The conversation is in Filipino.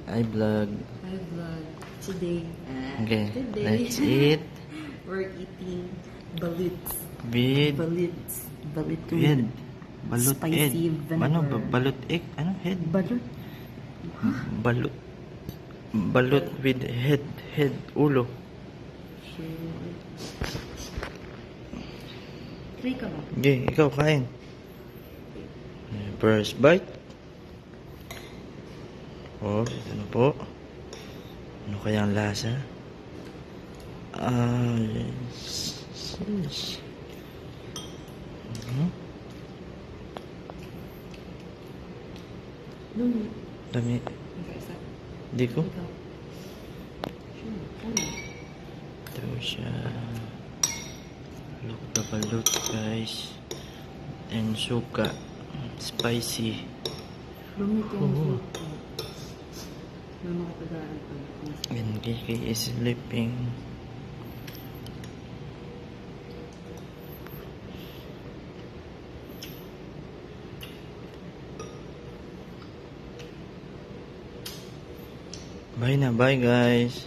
I vlog. I vlog today. Okay, Today. let's eat. We're eating baluts. With Balut head. Balut spicy egg. vinegar. Ano ba? Balut egg? Ano head? Balut. Balut. Balut with head. Head. Ulo. Try ka ba? Okay, ikaw kain. First bite. Oh, ito na po. Ano kaya ang lasa? Yes. Dami. Hindi ko. Ito siya. Look the balut, guys. And suka. Spicy. Lumit Oh. yung suka. May mga pagdaan pa. And Kiki is sleeping. Bye na, bye guys.